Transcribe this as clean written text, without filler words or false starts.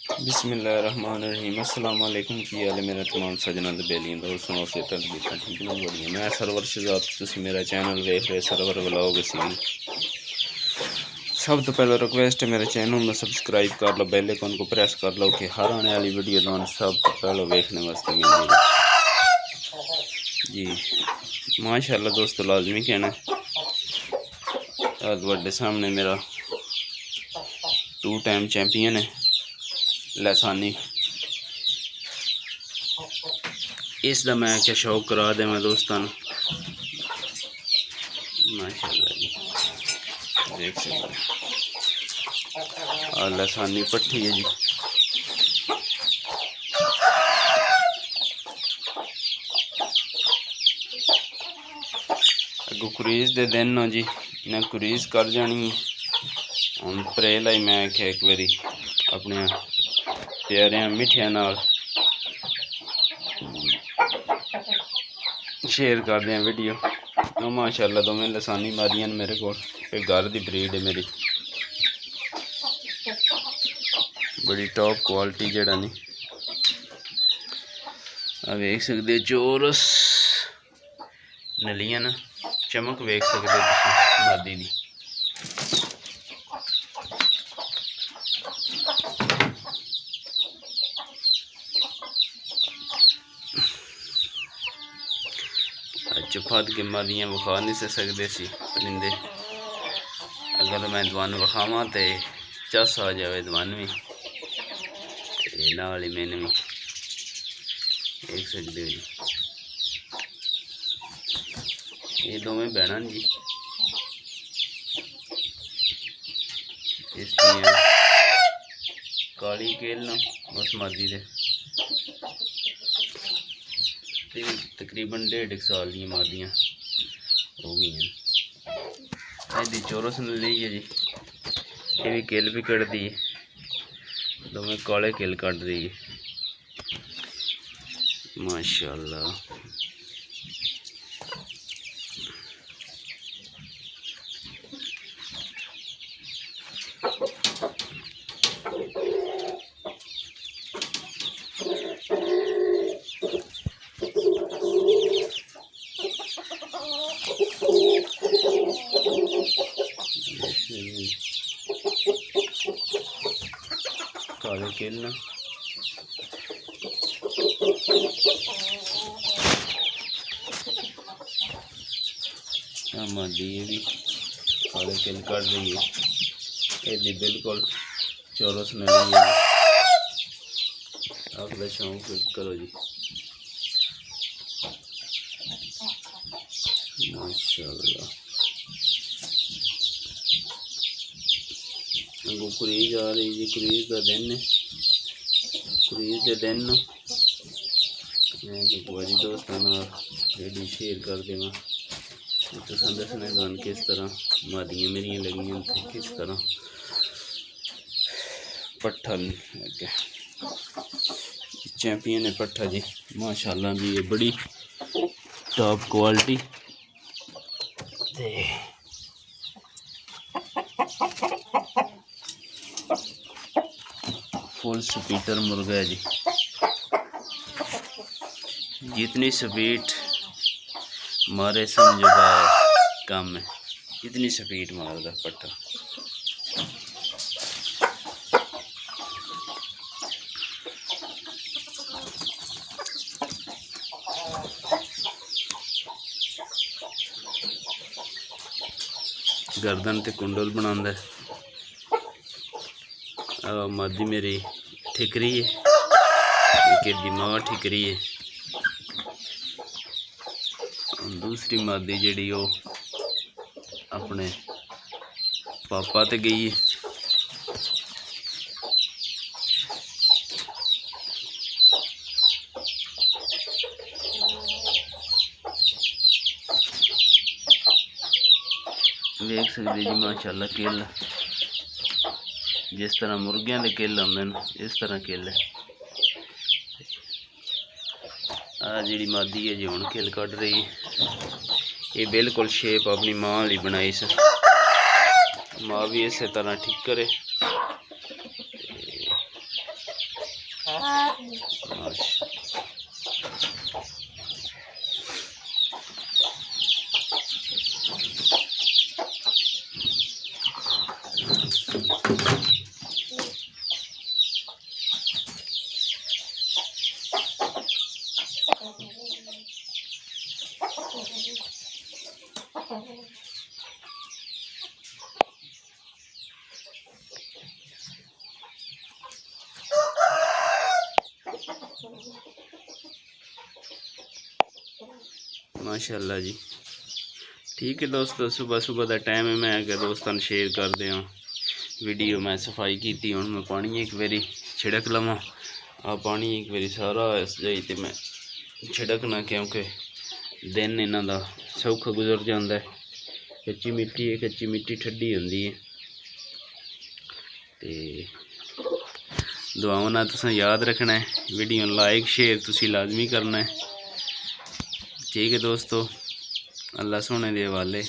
बिस्मिल्लाहिर्रहमानिर्रहीम। अस्सलाम वालेकुम। की हाल है मेरा तमाम सजना ते बेलियां दोस्तों से ठीक नहीं बड़ी मैं सरवर शहजाद, तुसी मेरा चैनल देख रहे सरवर व्लॉग सी। सब तो पहले रिक्वेस्ट है मेरे चैनल में सब्सक्राइब कर लो, बेल आइकन को प्रेस कर लो कि हर आने वाली वीडियो तो सब तो पहले देखने वास्ते मिल जाए जी। माशाल्लाह दोस्तों लाजमी कहना बड़े सामने मेरा 2 टाइम चैंपियन है लसानी। इसका मैं क्या शौक करा दे मैं दोस्तों माशाल्लाह जी देख सकते लसानी पट्ठी है जी। अगू कुरीज दे दिन हो जी, इन्हें कुरीज कर जानी हम प्रे लाई मैं आख्या एक बारी अपने प्यारे मिठिया नाल शेयर कर दें वीडियो। तो माशाल्लाह दोवें लसानी मारियां मेरे को घर की ब्रीड है मेरी, बड़ी टॉप क्वालिटी जड़ा नहीं वेख सकते चोरस नलियां ना चमक वेख सकते मादी दी। चुफाद के मादियाँ विखा नहीं सकते सी परिंदे, अगर मैं दवान विखावा तो चस आ जाए दवान भी नाल ही मैंने भी देख सकते हो जी। ये दोवें भैन जी, इस काली केल ना बस मादी दे तकरीबन 1.5 साल दी मादियाँ हो गई हैं। यदि चोरस ने ली है जी, ये भी किल भी कट दी है, दोवें काले किल कट दी है माशाल्लाह। काले केल ना मादी ये भी काले केल कर रही है, ये बिल्कुल चौरस नहीं है। अगला शौक करो जी माशाल्लाह। अगू कुरीज आ रही जी, कुरीज का दिन है, कुरीज के दिन मैं एक बारी दोस्तों वीडियो शेयर कर देव तो दसना दन किस तरह मादियाँ मेरिया लगियां थे किस तरह पट्ठा लगे चैंपियन है पट्ठा जी माशाल्लाह भी ये बड़ी टॉप क्वालिटी फुल स्पीटर मुर्गा है जी। जितनी स्पीड मारे समझो कम है, इतनी स्पीड मारदा पट्टा। गर्दन ते कुंडल बनांदा है। मादी मेरी ठिकरी है, एक दिमाग ठिकरी है, दूसरी मादी जड़ी वो अपने पापा ते गई है। देख सकते जी माशाल्लाह किल जिस तरह मुर्गियां के किल आते हैं इस तरह किल है। आ जी मादी है जी हूँ किल कट रही है, ये बिल्कुल शेप अपनी माँ वाली बनाई से, माँ भी इस तरह ठीक करे माशाअल्लाह जी। ठीक है दोस्तों, सुबह सुबह का टाइम है, मैं क्या दोस्तों शेयर कर दिया वीडियो। मैं सफाई की हूँ, मैं पानी एक बारी छिड़क लवां। आ पानी एक बारी सारा इस जाई ते मैं छिड़कना, क्योंकि दिन इन्हां दा सौखा गुजर जाता है। कच्ची मिट्टी है, कच्ची मिट्टी ठंडी होंदी है। तो दुआवां नाल तुसां याद रखना है, वीडियो लाइक शेयर तुसीं लाजमी करना है। ठीक है दोस्तों, अल्लाह सोने दे हवाले।